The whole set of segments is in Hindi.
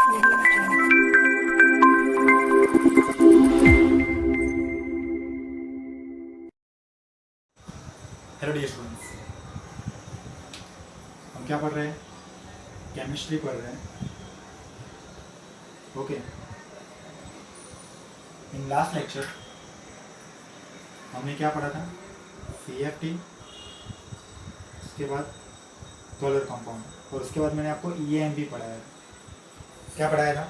हेलो डियर स्टूडेंट्स, हम क्या पढ़ रहे हैं? केमिस्ट्री पढ़ रहे हैं. ओके, इन लास्ट लेक्चर हमने क्या पढ़ा था? CFT, उसके बाद कलर कंपाउंड, और उसके बाद मैंने आपको EAMP पढ़ाया. क्या पढ़ाया था?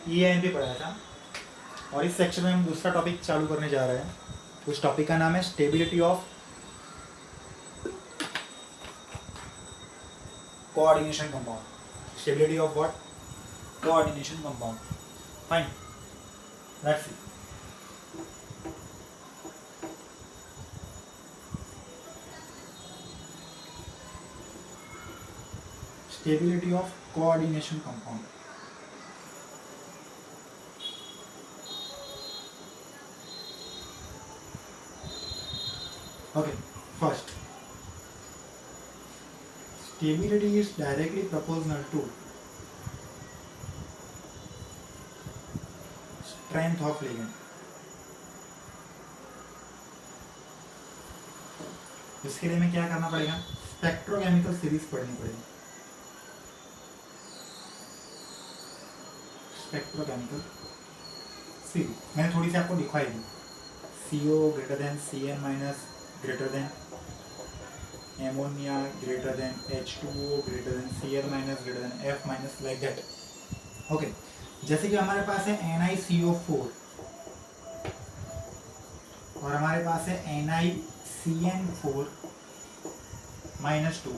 EAMP पढ़ाया था. और इस सेक्शन में हम दूसरा टॉपिक चालू करने जा रहे हैं. उस टॉपिक का नाम है stability of coordination compound. Stability of what? Coordination compound. Fine. Let's see. Stability of coordination compound. Okay, first. Stability is directly proportional to strength of ligand. इसके लिए हमें क्या करना पड़ेगा? स्पेक्ट्रोकेमिकल सीरीज पढ़नी पड़ेगी. स्पेक्ट्रोकेमिकल सीरीज मैंने थोड़ी सी आपको दिखाई दी. CO greater than CN minus greater than ammonia greater than H2O greater than Cl minus greater than F minus like that. Okay, जैसे कि हमारे पास है NiCO4 और हमारे पास है NiCN4 minus 2,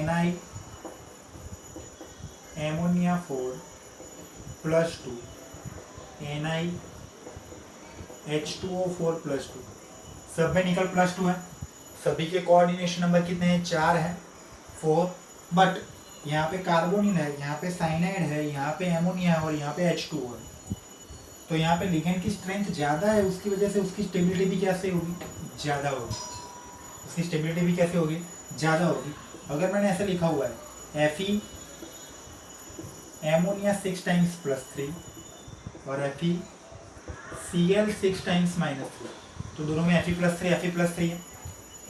Ni ammonia 4 plus 2, Ni H2O4 plus 2. सब में निकल प्लस 2 है. सभी के कोऑर्डिनेशन नंबर कितने हैं? 4 है, 4. बट यहाँ पे कार्बोनिल है, यहाँ पे साइनाइड है, यहाँ पे एमोनिया है और यहाँ पे H2O है. तो यहाँ पे लिगेंड की स्ट्रेंथ ज़्यादा है, उसकी वजह से उसकी स्टेबिलिटी भी कैसे होगी? ज़्यादा होगी. उसकी स्टेबिलिटी भी कैसे होगी? ज़्यादा होगी. अगर मैंने ऐसे लिखा हुआ है Fe एमोनिया 6 टाइम्स प्लस 3 और Fe Cl 6 टाइम्स माइनस 3, तो दोनों में Fe+3 है.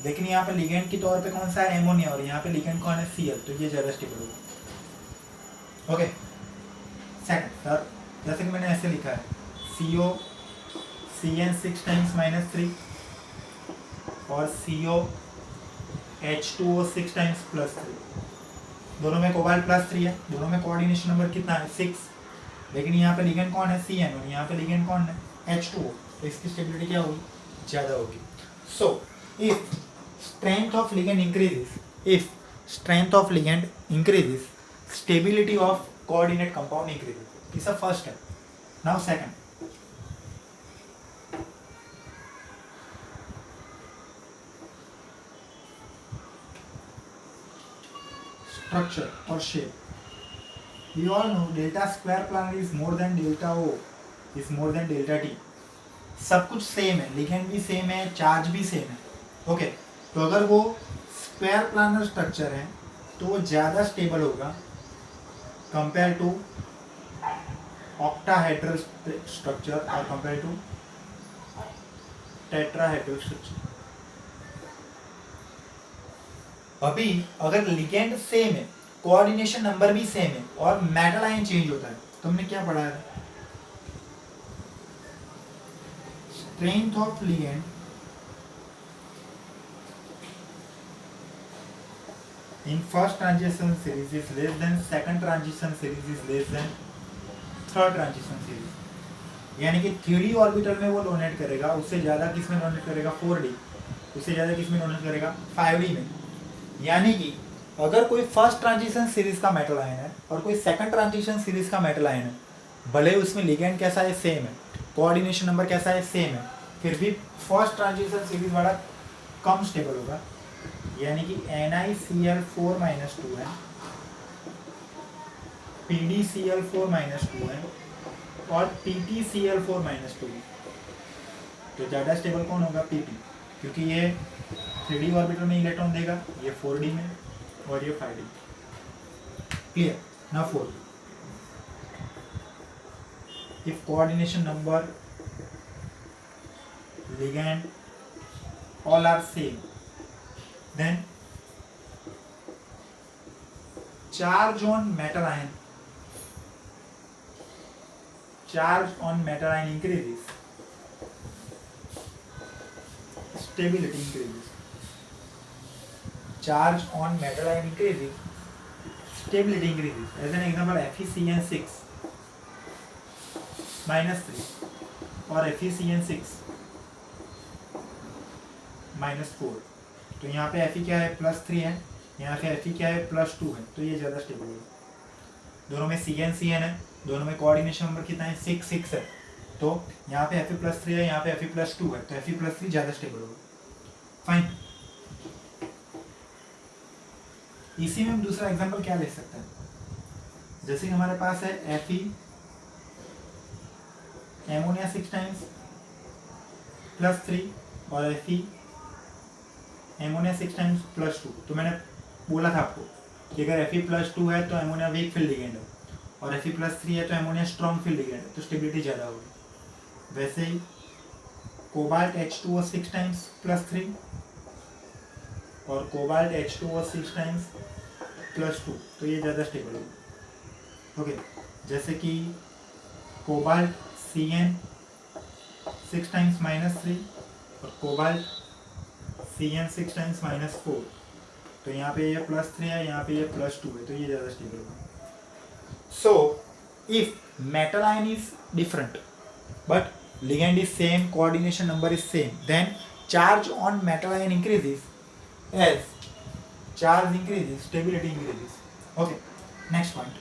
लेकिन यहाँ पे लिगेंड के तौर पे कौन सा है? एमोनिया, और यहाँ पे लिगेंड कौन है? Cl, तो ये ज़्यादा स्टेबल होगा. ओके, सेकंड सर, जैसे कि मैंने ऐसे लिखा है CO Cn 6 टाइम्स माइनस 3 और CO H2O 6 टाइम्स प्लस 3. दोनों में कोबाल्ट +3 है, दोनों में कोऑर्डिनेशन नंबर कितना है? 6. लेकिन यहाँ पे लिगेंड कौन है? Cn, और यहाँ पे लिगेंड कौन है? H2O. तो इसकी स्टेबिलिटी क्या होगी? ज़्यादा होगी. सो if strength of ligand increases, stability of coordinate compound increases. This is the first step. Now second. Structure or shape. We all know delta square planar is more than delta O is more than delta T. सब कुछ सेम है, लिगेंड भी सेम है, चार्ज भी सेम है. ओके, तो अगर वो स्क्वायर प्लानर स्ट्रक्चर है तो वो ज़्यादा स्टेबल होगा कंपेयर टू ऑक्टाहेड्रल स्ट्रक्चर और कंपेयर टू टेट्राहेड्रल स्ट्रक्चर. अभी अगर लिगेंड सेम है, कोऑर्डिनेशन नंबर भी सेम है और मेटल आयन चेंज होता है, तो हमने क्या पढ़ा है? Strength of ligand in first transition series is less than second transition series is less than third transition series. यानी कि 3D ऑर्बिटल में वो डोनेट करेगा, उससे ज़्यादा किस में डोनेट करेगा? 4D. उससे ज़्यादा किस में डोनेट करेगा? 5D में. यानी कि अगर कोई फर्स्ट ट्रांजिशन सीरीज का मेटल आयन है और कोई सेकंड ट्रांजिशन सीरीज का मेटल आयन है, भले उसमें लिगेंड कैसा है? सेम है, कोऑर्डिनेशन नंबर कैसा है? सेम है, फिर भी फर्स्ट ट्रांजिशन सीरीज वाला कम स्टेबल होगा. यानी कि NiCl4 - 2 है, PdCl4 - 2 है और PtCl4 - 2 है. तो ज़्यादा स्टेबल कौन होगा? PP, क्योंकि ये 3D ऑर्बिटल में इलेक्ट्रॉन देगा, ये 4D में और ये 5D. क्लियर? ना 4. If coordination number ligand all are same, then charge on metal ion increases, stability increases. Charge on metal ion increases, stability increases. As an example, FeCN6 -3 और FeCN6 -4. तो यहाँ पे Fe क्या है +3 है, यहाँ पे Fe क्या है +2 है, तो ये ज़्यादा स्टेबल होगा. दोनों में CN है, दोनों में कोऑर्डिनेशन नंबर कितना है 6 है, तो यहाँ पे Fe+3 है, यहाँ पे Fe+2 है, तो Fe+3 ज़्यादा स्टेबल होगा. फाइन. इसी में हम दूसरा एग्जांपल क्या ले सकते हैं, जैसे कि हमारे पास है Fe एमोनिया 6 टाइम्स +3 और Fe एमोनिया 6 टाइम्स +2. तो मैंने बोला था आपको कि अगर Fe+2 है तो एमोनिया वीक फील्ड लिगेंड है और Fe+3 है तो एमोनिया स्ट्रॉन्ग फील्ड लिगेंड है, तो स्टेबिलिटी ज़्यादा होगी. वैसे ही कोबाल्ट H2O 6 टाइम्स +3 और कोबाल्ट H2O 6 टाइम्स +2, तो ये ज़्यादा स्टेबल होगी. ओके, जैसे कि कोबाल्ट CN 6 टाइम्स -3 और कोबाल्ट CN 6 टाइम्स -4, तो यहाँ पे ये +3 है, यहाँ पे ये +2 है, तो ये ज़्यादा स्टेबल होगा. So if metal ion is different but ligand is same, coordination number is same, then charge on metal ion increases. As charge increases, stability increases. Okay, next point.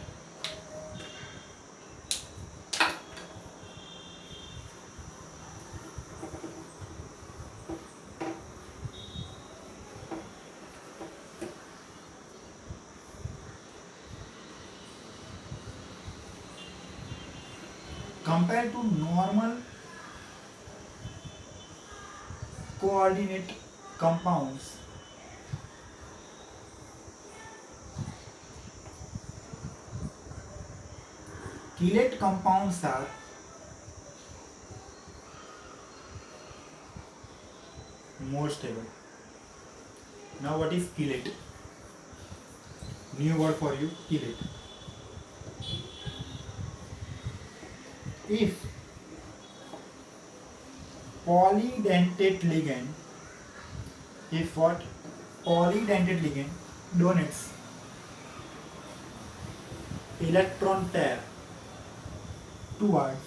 Compared to normal coordinate compounds, chelate compounds are more stable. Now what is chelate? New word for you, chelate. If polydentate ligand, if what polydentate ligand donates electron pair towards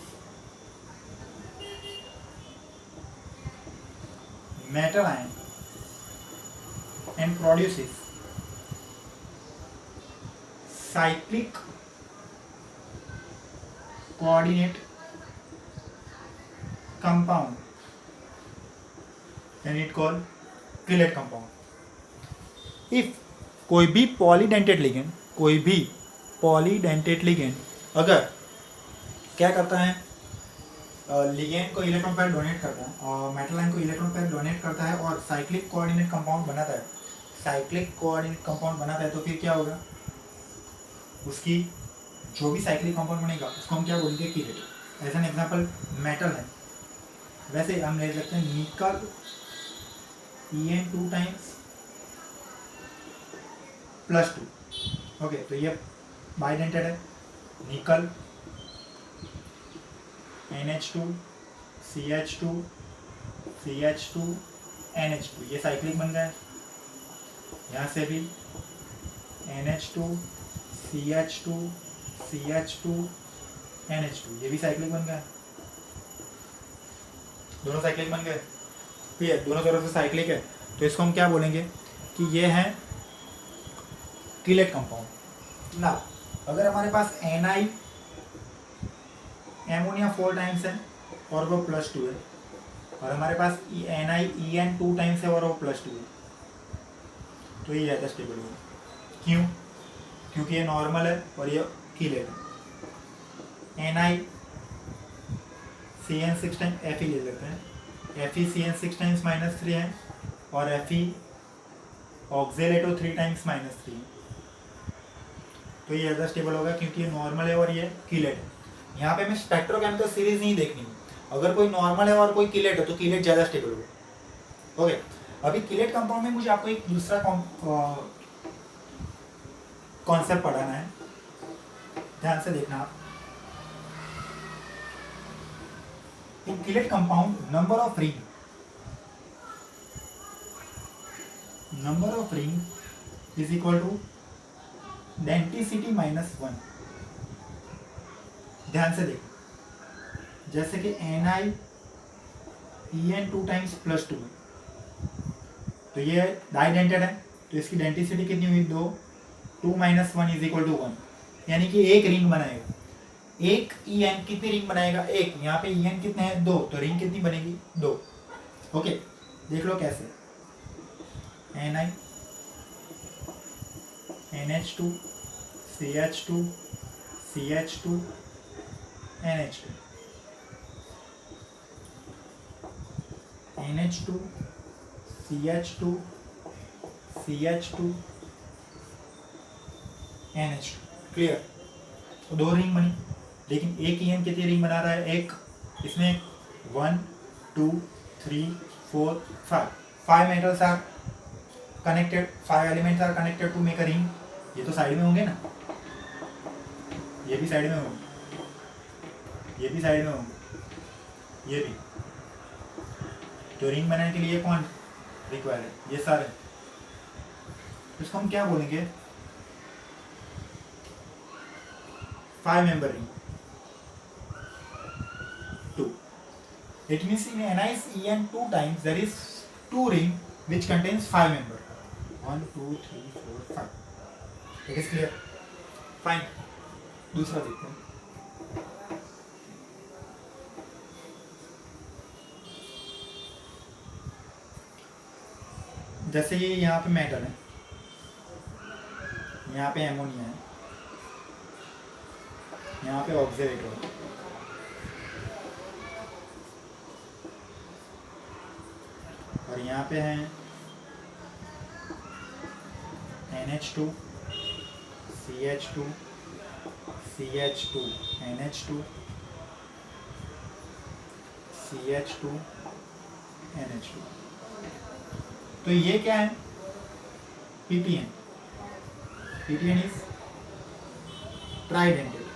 metal ion and produces cyclic coordinate compound, then it called chelate compound. If कोई भी polydentate ligand अगर क्या करता है, लिगेंड को इलेक्ट्रॉन पेयर डोनेट करता है और मेटल आयन को इलेक्ट्रॉन पेयर डोनेट करता है और साइक्लिक कोऑर्डिनेट कंपाउंड बनाता है, तो फिर क्या होगा, उसकी जो भी साइक्लिक कंपाउंड बनेगा उसको हम क्या बोलेंगे, chelate. As an example metal है, वैसे हम ले सकते हैं निकल En 2 टाइम्स +2. ओके, तो ये बाइडेंटेड है, निकल NH2 CH2 CH2 NH2, ये साइक्लिक बन गया है. यहाँ से भी NH2 CH2 CH2 NH2, ये भी साइक्लिक बन गया. दोनों साइक्लिक बन गए, फिर दोनों तरफ से साइक्लिक है, तो इसको हम क्या बोलेंगे कि ये है कीलेट कंपाउंड. ना अगर हमारे पास Ni एमोनिया 4 टाइम्स है और वो +2 है, और हमारे पास NiEn 2 टाइम्स है और वो +2 है, तो ये ज़्यादा स्टेबल होगा. क्यों? क्योंकि ये नॉर्मल है और ये कीलेट है. Ni CN 6 टाइम्स Fe ले लेते हैं, Fe CN 6 टाइम्स -3 है और Fe ऑक्जेलेटो 3 टाइम्स -3 है, तो ये ज़्यादा स्टेबल होगा क्योंकि ये नॉर्मल है और ये कीलेट है. यहाँ पे हमें स्पेक्ट्रोकेमिकल सीरीज नहीं देखनी है। अगर कोई नॉर्मल है और कोई किलेट है तो किलेट ज़्यादा स्टेबल होगा। ओके, अभी किलेट कंपाउंड में मुझे आपको एक दूसरा कॉन्सेप्ट पढ़ाना है, ध्यान से देखना आप। In chelate compound number of ring is equal to denticity -1। ध्यान से देखो, जैसे कि NiEn 2 टाइम्स +2 है, तो ये डाइडेंटेड है, तो इसकी डेंसिटी कितनी हुई 2, 2 - 1 = 1, यानी कि एक रिंग बनाएगा। एक En कितनी रिंग बनाएगा? एक। यहाँ पे En कितने हैं? 2, तो रिंग कितनी बनेगी? 2। ओके, देख लो कैसे। Ni NH2 CH2 CH2 NH2 NH2 CH2 CH2 NH2। Clear? तो 2 रिंग बनी, लेकिन एक En कितनी रिंग बना रहा है? एक। इसमें 1 2 3 4 5 metals are connected, 5 elements are connected to make a ring. ये तो साइड में होंगे ना, ये भी साइड में होंगे, ये भी साइड में होंगे, ये भी। तो रिंग बनाने के लिए कौन रिक्वायर है? ये सारे। इसको हम क्या बोलेंगे? 5 member ring 2। It means in NiEn 2 times there is 2 ring which contains 5 member. 1 2 3 4 5। It is clear? Fine. दूसरा देखते हैं। जैसे ये यहाँ पे मेटल है, यहाँ पे एमोनिया है, यहाँ पे ऑक्सीडेटर है, और यहाँ पे है NH2 CH2 CH2 NH2 CH2 NH2। तो ये क्या है? PTN। PTN is tridentate।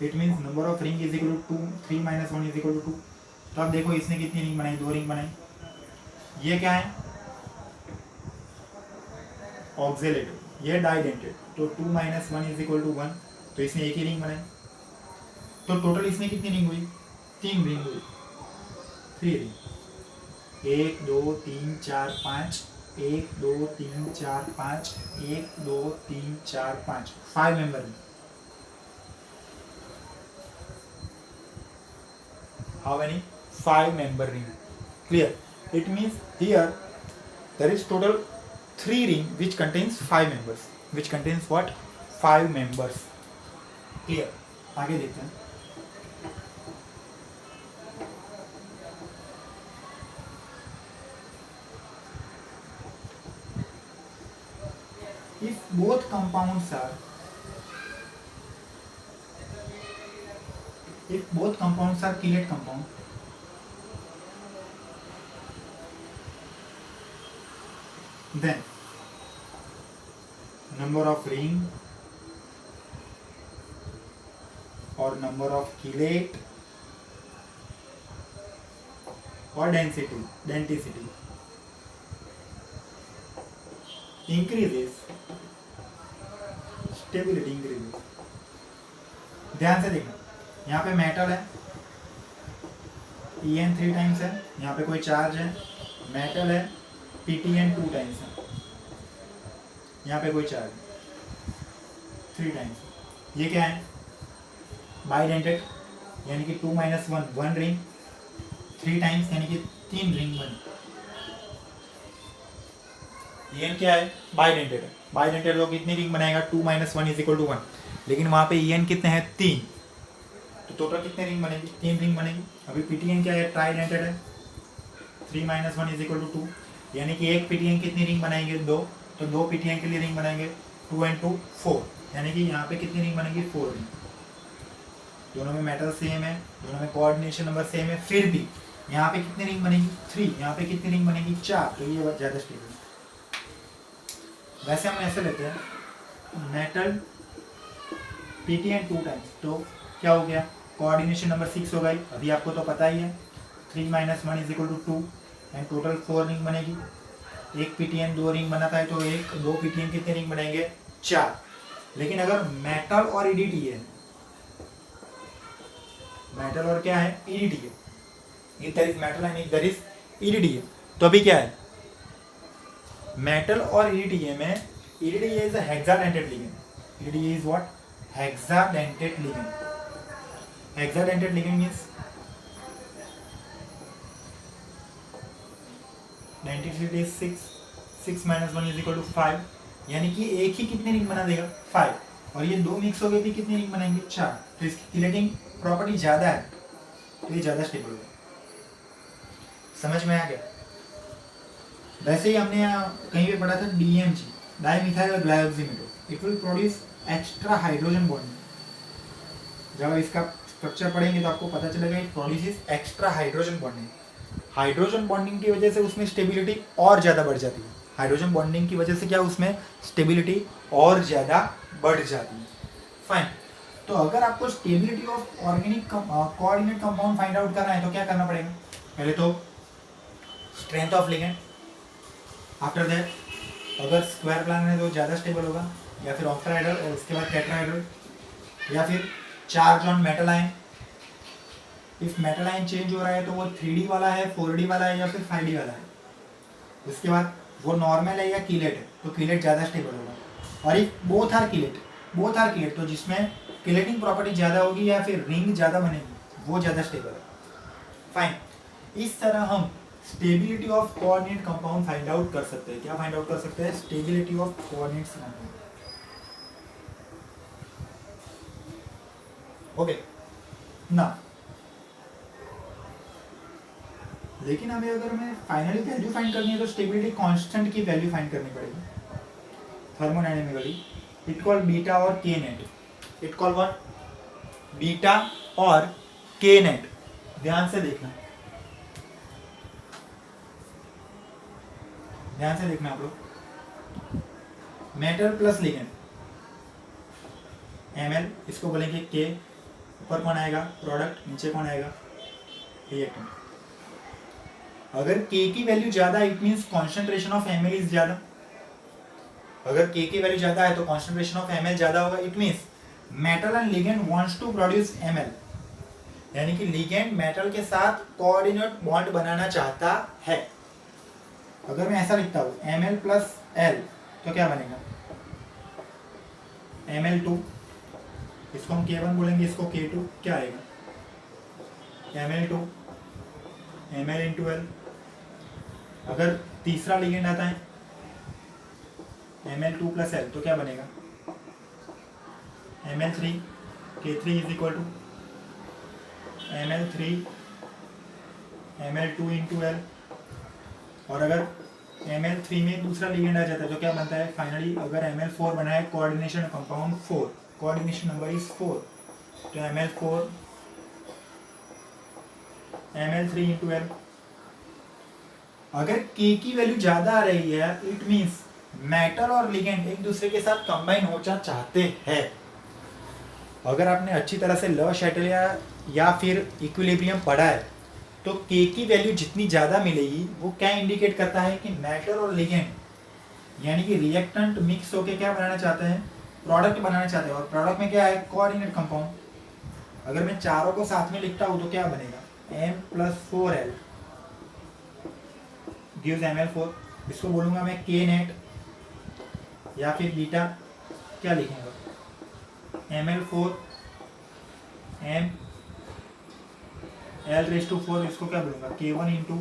It means number of ring is equal to 2, 3 - 1 is equal to 2। तो अब देखो इसने कितनी रिंग बनाई? 2 रिंग बनाई। ये क्या है? ऑक्सीलेटर। ये डाइडेंटेड, तो 2 - 1 is equal to 1, तो इसने एक ही रिंग बनाई। तो टोटल इसमें कितनी रिंग हुई? 3 रिंग हुई, 3 ring. 1 2 3 4 5, 1 2 3 4 5, 1 2 3 4 5, 5 member ring. How many? 5 member ring। Clear? It means here there is total 3 ring which contains 5 members, which contains what? 5 members। Clear? आगे देखते हैं। If both compounds are chelate compound, then number of ring or number of chelate or density increases, stability increases। ध्यान से देखना, यहाँ पे मेटल है, En 3 टाइम्स है, यहाँ पे कोई चार्ज है, मेटल है, PTN 2 टाइम्स है, यहाँ पे कोई चार्ज 3 टाइम्स। ये क्या है? बाइडेंटेड, यानी कि 2 - 1 1 रिंग, 3 टाइम्स यानी कि 3 रिंग बनी। En क्या है? बाइडेंटेड है। बाइडेंटेड लोग कितनी रिंग बनाएगा? 2 - 1 = 1, लेकिन वहाँ पे En कितने हैं? 3, तो टोटल कितने रिंग बनेगी? 3 रिंग बनेगी। अभी PTN क्या है? ट्राइडेंटेड है, 3 - 1 = 2, यानी कि एक PTN कितनी रिंग बनाएंगे? 2, तो 2 PTN के लिए रिंग बनाएंगे, 2 × 2 4, यानी कि यहाँ पे कितनी रिंग बनेगी? 4 रिंग। दोनों में मेटल सेम है, दोनों में कोऑर्डिनेशन नंबर सेम है, फिर भी यहाँ पे कितनी रिंग बनेगी 3, यहाँ पे कितनी रिंग बनेगी 4, तो ये ज़्यादा स्टेबल है। वैसे हम ऐसे लेते हैं मेटल PTN 2 टाइम्स, तो क्या हो गया, कोऑर्डिनेशन नंबर 6 हो गई, अभी आपको तो पता ही है 3 - 1 = 2 एंड टोटल 4 रिंग बनेगी। एक PTN 2 रिंग बनाता है तो एक 2 PTN कितने रिंग बनेंगे 4। लेकिन अगर मेटल और EDT है, मेटल और क्या है EDT है, एक तरह मेटल एंड एक तरह EDT है, तो अभी क्या है मेटल और EDTA में EDTA is a hexadentate ligand. EDTA is what? Hexadentate ligand. Hexadentate ligand means 93 is 6, 6 - 1 = 5, यानी कि एक ही कितने रिंग बना देगा 5, और ये दो मिक्स हो गए भी कितने रिंग बनाएंगे 4, तो इसकी किलेटिंग प्रॉपर्टी ज़्यादा है, तो ये ज़्यादा स्टेबल होगा। समझ में आ गया? वैसे ही हमने कहीं पे पढ़ा था DMG, dimethyl glyoximato, it will produce extra hydrogen bonding. जब इसका स्ट्रक्चर पढ़ेंगे तो आपको पता चलेगा it produces extra hydrogen bonding. Hydrogen bonding की वजह से उसमें स्टेबिलिटी और ज़्यादा बढ़ जाती है। हाइड्रोजन बॉन्डिंग की वजह से क्या उसमें स्टेबिलिटी और ज़्यादा बढ़ जाती है। फाइन, तो अगर आपको stability of organic coordinate compound find out करना है तो क्या करना पड़ेगा, पहले तो strength of ligand, after that अगर स्क्वायर प्लान है तो ज़्यादा स्टेबल होगा, या फिर ऑक्टाहाइड्रल और उसके बाद टेट्राहाइड्रल, या फिर charge on metal ion. If metal ion change हो रहा है तो वो 3D वाला है, 4D वाला है या फिर 5D वाला है। उसके बाद वो नॉर्मल है या कीलेट है, तो कीलेट ज़्यादा स्टेबल होगा। और इफ बोथ आर कीलेट, तो जिसमें कीलेटिंग प्रॉपर्टी ज़्यादा होगी या फिर रिंग ज़्यादा बनेगी, वो ज़्यादा स्टेबल है। फाइन, इस तरह हम stability of coordinate compound find out कर सकते हैं। क्या फाइंड आउट कर सकते हैं? Stability of coordinate compound. Okay ना, लेकिन हमें अगर फाइनली वैल्यू फाइंड करनी है तो स्टेबिलिटी कांस्टेंट की वैल्यू फाइंड करनी पड़ेगी थर्मोडायनेमिकली। इट कॉल बीटा और के net, it call what? Beta और के नेट। ध्यान से देखना, आप लोग। मेटल प्लस लिगेंड Ml, इसको बोलेंगे K। ऊपर कौन आएगा? प्रोडक्ट। नीचे कौन आएगा? रिएक्टेंट। अगर K की वैल्यू ज्यादा है it means concentration of Ml is ज्यादा। अगर K की वैल्यू ज्यादा है तो कॉन्सेंट्रेशन ऑफ Ml ज्यादा होगा। It means metal and ligand wants to produce Ml, यानी कि लिगेंड मेटल के साथ कोऑर्डिनेट बॉन्ड बनाना चाहता है। अगर मैं ऐसा लिखता हूँ Ml प्लस L, तो क्या बनेगा? Ml2, इसको हम K1 बोलेंगे, इसको K2, क्या आएगा? Ml2 Ml into L। अगर तीसरा लिगेंड आता है Ml2 प्लस L, तो क्या बनेगा? Ml3 K3 is equal to Ml3 Ml2 into L। और अगर Ml3 में दूसरा लिगेंड आ जाता है तो क्या बनता है? फाइनली अगर Ml4 बना है coordination compound 4, coordination number is 4, तो Ml4 Ml3 into L। अगर K की वैल्यू ज्यादा आ रही है इट मींस मेटल और लिगेंड एक दूसरे के साथ कंबाइन होना चाहते हैं। अगर आपने अच्छी तरह से ल शैटल या फिर इक्विलिब्रियम पढ़ा है तो K की वैल्यू जितनी ज़्यादा मिलेगी वो क्या इंडिकेट करता है कि मेटल और लिगेंड यानी कि रिएक्टेंट मिक्स होके क्या बनाना चाहते हैं? प्रोडक्ट बनाना चाहते हैं। और प्रोडक्ट में क्या है? Coordinate compound. अगर मैं चारों को साथ में लिखता हूँ तो क्या बनेगा? M+4L gives Ml4। इसको बोलूँगा मैं K नेट या फिर बीटा, क्या लिखूँगा? Ml4 M L⁴, इसको क्या बोलूँगा? K1 into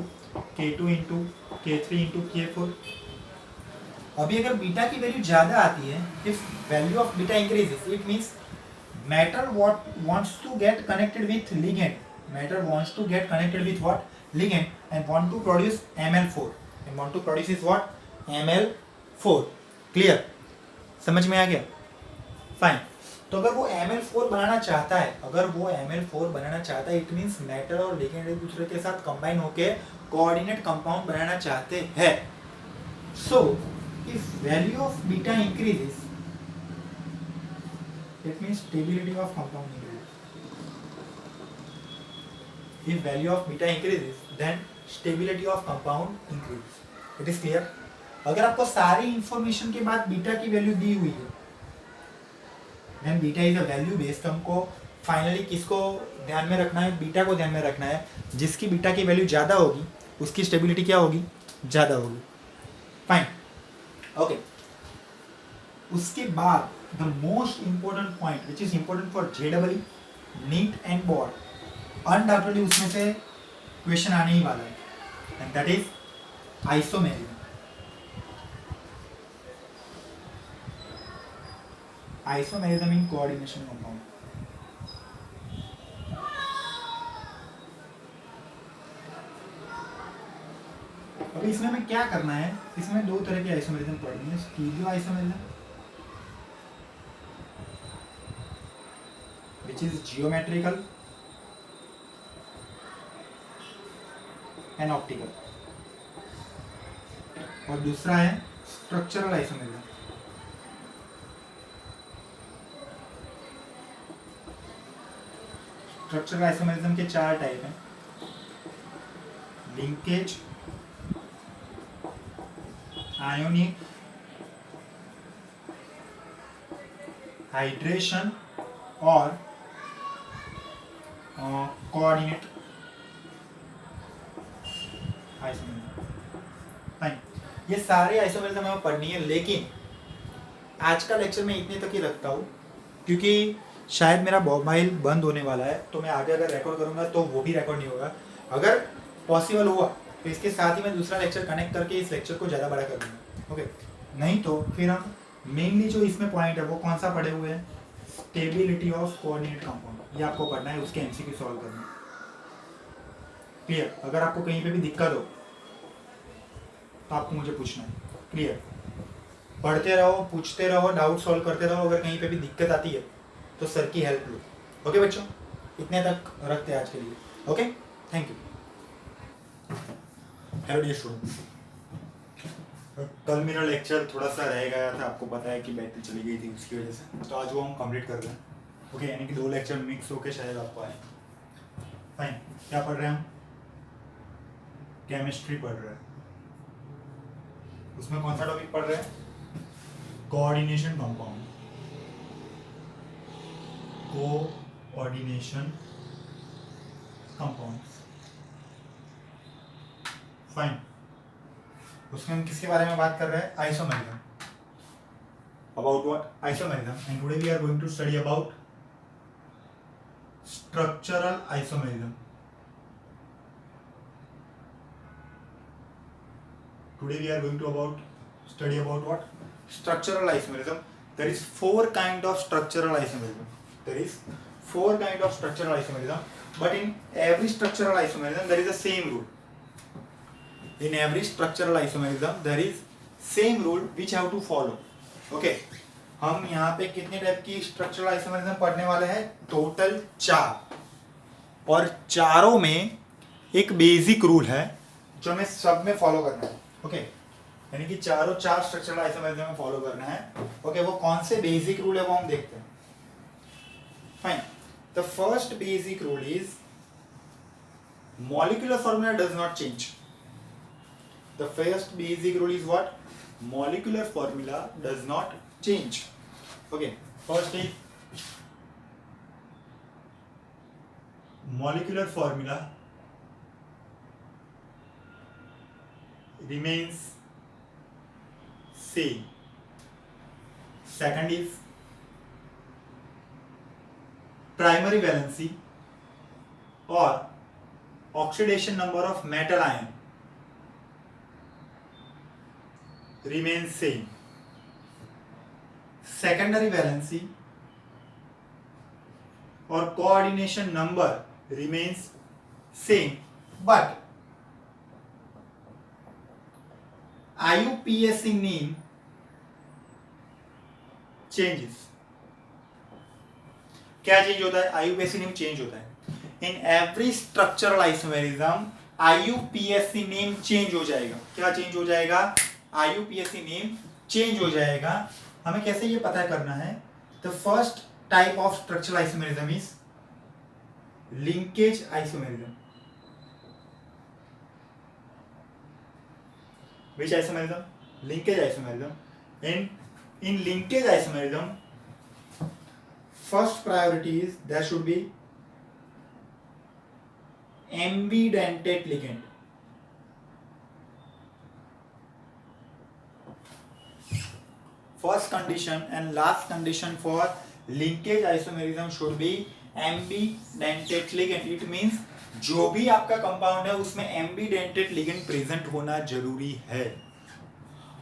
K2 into K3 into K4। अभी अगर बीटा की वैल्यू ज़्यादा आती है, if value of beta increases it means metal wants to get connected with ligand, metal wants to get connected with what? Ligand, and want to produce Ml4, and want to produce is what? Ml4। Clear? समझ में आ गया? फाइन। तो अगर वो Ml4 बनाना चाहता है, इट मींस मेटल और लिगेंड एक दूसरे के साथ कंबाइन होके कोऑर्डिनेट कंपाउंड बनाना चाहते हैं. So if value of beta increases, it means stability of compound increases. If value of beta increases then stability of compound increases. It is clear. अगर आपको सारी इंफॉर्मेशन के बाद बीटा की वैल्यू दी हुई है, then beta is a value based. हमको फाइनली किसको ध्यान में रखना है? बीटा को ध्यान में रखना है. जिसकी बीटा की वैल्यू ज़्यादा होगी उसकी स्टेबिलिटी क्या होगी? ज़्यादा होगी. फाइन. ओके. उसके बाद the most important point which is important for JEE, neat and board, undoubtedly उसमें से क्वेश्चन आने ही वाला है, and that is isomerism. Isomerism in coordination compound. अभी इसमें हमें क्या करना है? इसमें दो तरह की आइसोमेरिज्म पढ़नी है. Stereo isomerism which is geometrical and optical, और दूसरा है स्ट्रक्चरल आइसोमेरिज्म. स्ट्रक्चरल आइसोमेरिज्म के 4 टाइप हैं. लिंकेज, आयोनिक, हाइड्रेशन और कोऑर्डिनेट आइसोमेरिज्म. फाइन. ये सारे आइसोमेरिज्म हमें पढ़नी है, लेकिन आज का लेक्चर मैं इतने तक ही रखता हूँ क्योंकि शायद मेरा मोबाइल बंद होने वाला है. तो मैं आगे अगर रिकॉर्ड करूँगा तो वो भी रिकॉर्ड नहीं होगा. अगर पॉसिबल हुआ तो इसके साथ ही मैं दूसरा लेक्चर कनेक्ट करके इस लेक्चर को ज़्यादा बड़ा कर दूँगा. ओके. नहीं तो फिर हम मेनली जो इसमें पॉइंट है वो कौन सा पढ़े हुए हैं? Stability of coordinate compound. ये आपको पढ़ना है, उसके MCQ सॉल्व करना है. क्लियर. अगर आपको कहीं पे भी दिक्कत हो तो आपको मुझे पूछना है. क्लियर. पढ़ते रहो, पूछते रहो, डाउट सॉल्व करते रहो. अगर कहीं पे भी दिक्कत आती है तो सर की हेल्प लो. ओके बच्चों, इतने तक रखते हैं आज के लिए. Okay, thank you. Hello dear students, कल मेरा लेक्चर थोड़ा सा रह गया था. आपको पता है कि बैटरी चली गई थी, उसकी वजह से. तो आज वो हम कंप्लीट कर रहे हैं. ओके, यानी कि 2 लेक्चर मिक्स होके शायद आपको आए. फाइन. क्या पढ़ रहे हैं हम? केमिस्ट्री पढ़ रहे हैं. उसमें कौन सा टॉपिक पढ़ रहे हैं? Coordination compound. Coordination compounds. Fine. उसमें हम किसके बारे में बात कर रहे हैं? Isomerism. About what? Isomerism. And today we are going to study about structural isomerism. Today we are going to study about what? Structural isomerism. There is 4 kind of structural isomerism. But in every structural isomerism there is a same rule. In every structural isomerism there is same rule which have to follow. Okay. हम यहाँ पे कितने टाइप की स्ट्रक्चरल आइसोमेरिज्म पढ़ने वाले हैं? टोटल 4. और चारों में एक बेसिक रूल है जो हमें सब में फॉलो करना है. ओके. यानी कि 4 स्ट्रक्चरल आइसोमेरिज्म में फॉलो करना है. ओके. वो कौन से बेसिक रूल है वो हम देखते हैं. Fine. The first basic rule is molecular formula does not change. The first basic rule is what? Molecular formula does not change. Okay. First is molecular formula remains same. Second is primary valency or oxidation number of metal ion remains same. Secondary valency or coordination number remains same, but IUPAC name changes. क्या चेंज होता है? आईयूपीएसी नेम चेंज होता है। In every structural isomerism IUPAC name change हो जाएगा। क्या चेंज हो जाएगा? आईयूपीएसी नेम चेंज हो जाएगा। हमें कैसे ये पता करना है? The first type of structural isomerism is linkage isomerism. Which isomerism? Linkage isomerism. In linkage isomerism, first priority is there should be ambidentate ligand. First condition and last condition for linkage isomerism should be ambidentate ligand. It means जो भी आपका कंपाउंड है उसमें एम्बीडेंटेड लिगेंड प्रेजेंट होना जरूरी है।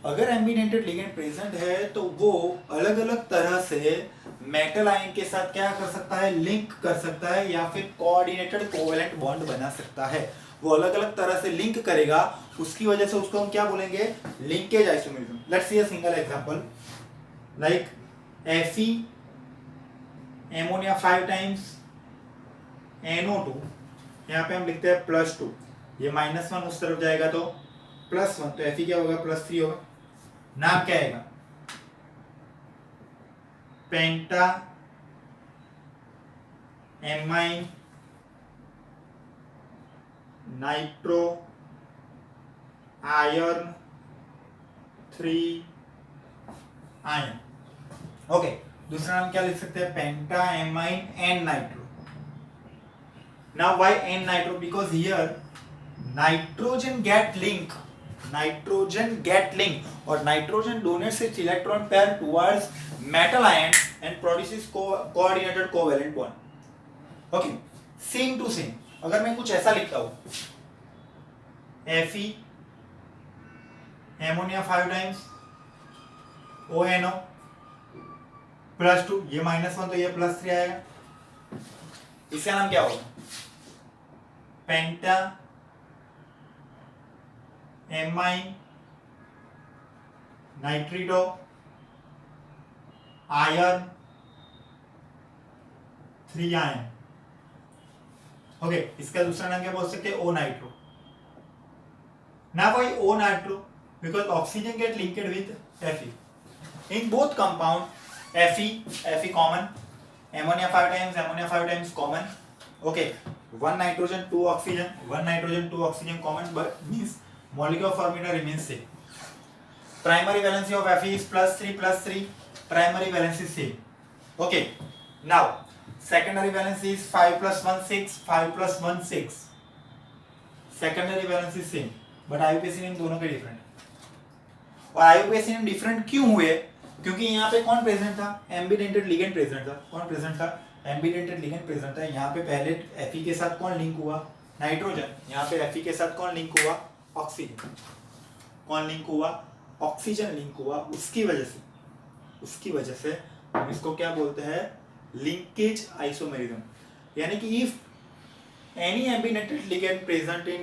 अगर एम्बीडेंटेड लिगेंड प्रेजेंट है तो वो अलग अलग तरह से मेटल आयन के साथ क्या कर सकता है? लिंक कर सकता है या फिर कोऑर्डिनेटेड कोवेलेंट बॉन्ड बना सकता है। वो अलग अलग तरह से लिंक करेगा, उसकी वजह से उसको हम क्या बोलेंगे? Linkage isomerism. Let's see a single example like Fe ammonia 5 times NO2, यहाँ पे हम लिखते हैं +2, ये -1 उस तरफ जाएगा तो +1, तो Fe क्या होगा? +3 होगा। नाम क्या आएगा? Penta amine nitro iron 3 ion. Okay, दूसरा नाम क्या लिख सकते हैं? Penta amine N nitro. Now why N nitro? Because here nitrogen get link or nitrogen donates its electron pair towards metal ion and produces coordinated covalent bond. Okay, same to same. अगर मैं कुछ ऐसा लिखता हूँ Fe एमोनिया 5 टाइम्स ONO +2, ये -1 तो ये +3 आएगा। इसका नाम क्या होगा? Penta amine nitrido iron 3 ion. Okay, इसका दूसरा नाम क्या बोल सकते हैं? O nitro. ना भाई O nitro because oxygen get linked with Fe in both compound. Fe common, ammonia 5 times common. Okay, 1 nitrogen 2 oxygen common, but means molecular formula remains same. Primary valency of Fe is +3, primary valency is same. Okay, now secondary valency is 5 + 1 6, 5 + 1 6, secondary valency same, but IUPAC name दोनों के डिफरेंट है। और IUPAC नेम डिफरेंट क्यों हुए? क्योंकि यहाँ पे कौन प्रेजेंट था? एम्बीडेंटेड लिगेंड प्रेजेंट था। कौन प्रेजेंट था? एम्बीडेंटेड लिगेंड प्रेजेंट है। यहाँ पे पहले Fe के साथ कौन लिंक हुआ? नाइट्रोजन। यहाँ पे Fe के साथ कौन लिंक हुआ? ऑक्सीजन। कौन लिंक हुआ? ऑक्सीजन लिंक हुआ। उसकी वजह से हम इसको क्या बोलते हैं? Linkage isomerism. यानी कि if any एम्बीडेंटेड ligand present in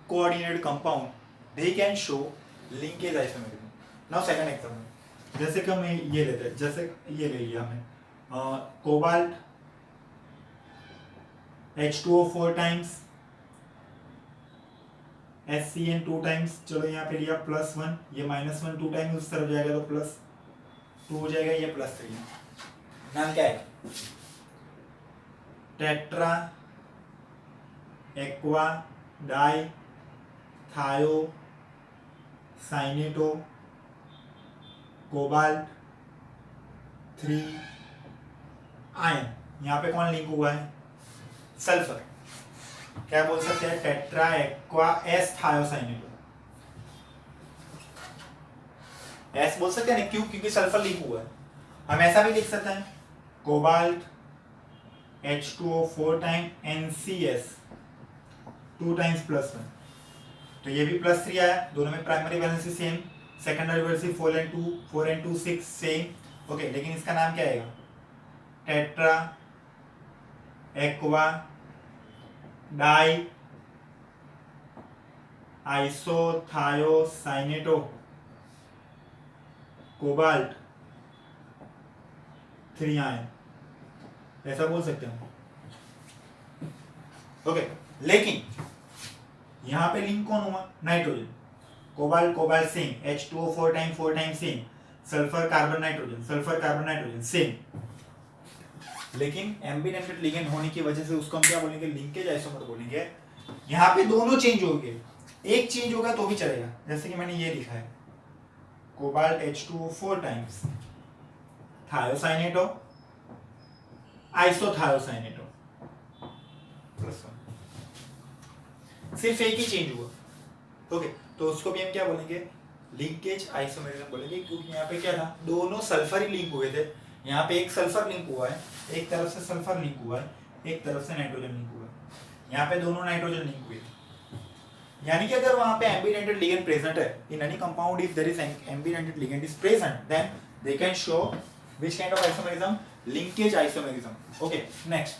coordinated compound they can show linkage isomerism. Now second example, जैसे कि हम ये लेते हैं, जैसे ये ले लिया हमने cobalt H2O 4 times SCN 2 times. चलो यहाँ पे लिया +1, ये -1 2 टाइम्स उस तरफ जाएगा तो +2 हो जाएगा, ये +3। नाम क्या है? टेट्रा एक्वा डाई थायो साइनेटो कोबाल्ट 3 आयन। यहाँ पे कौन लिंक हुआ है? सल्फर। क्या बोल सकते हैं? Tetra aqua S thiocyanato. S बोल सकते हैं ना, क्यों? क्योंकि सल्फर लिंक हुआ है। हम ऐसा भी लिख सकते हैं cobalt H2O 4 time NCS 2 times +1, तो ये भी +3 आया। दोनों में primary valency same, secondary valency 4 and 2 6 same. Okay, लेकिन इसका नाम क्या आएगा? Tetra aqua di isothiocyanato cobalt 3 ion. ऐसा बोल सकते हैं। ओके, लेकिन यहां पे लिंक कौन हुआ? Nitrogen, cobalt cobalt same, H2O 4 time same, sulphur carbon nitrogen same. लेकिन एम्बिडेंटेड लिगेंड होने की वजह से उसको हम क्या बोलेंगे? लिंकेज आइसोमर बोलेंगे। यहाँ पे दोनों चेंज हो गए, एक चेंज होगा तो भी चलेगा, जैसे कि मैंने ये लिखा है कोबाल्ट H2O 4 टाइम्स थायोसाइनेटो आइसोथायोसाइनेटो +1, सिर्फ एक ही चेंज हुआ। ओके, तो उसको भी हम क्या बोलेंगे? लिंकेज आइसोमेरिज्म बोलेंगे, क्योंकि यहाँ पे क्या था? दोनों सल्फर ही लिंक हुए थे। यहाँ पे एक सल्फर लिंक हुआ है, एक तरफ से सल्फर लिंक हुआ है, एक तरफ से नाइट्रोजन लिंक हुआ है। यहाँ पे दोनों नाइट्रोजन लिंक हुए, यानी कि अगर वहां पे एम्बिडेंटेड लिगेंड प्रेजेंट है in any compound, if there is ambidentate ligand is present, then they can show which kind of isomerism? Linkage isomerism. Okay, next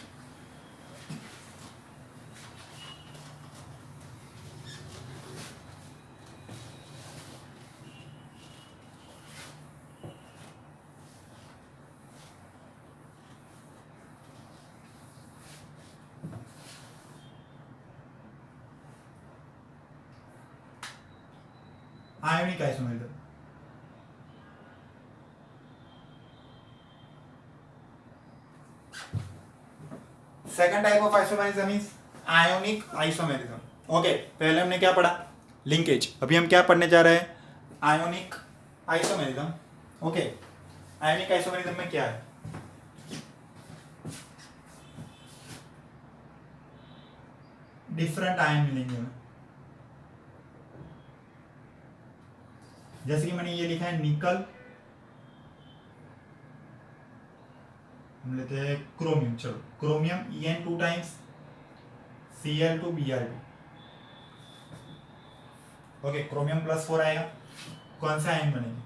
ionic isomerism. Second type of isomerism is ionic isomerism. Okay, पहले हमने क्या पढ़ा? लिंकेज। अभी हम क्या पढ़ने जा रहे हैं? Ionic isomerism. Okay, ionic isomerism में क्या है? डिफरेंट आयन मिलेंगे हमें, जैसे कि मैंने ये लिखा है निकल, हम लेते हैं क्रोमियम। चलो, chromium En2 times Cl2Br2। Okay, chromium +4 आएगा, कौन सा आयन बनेंगे?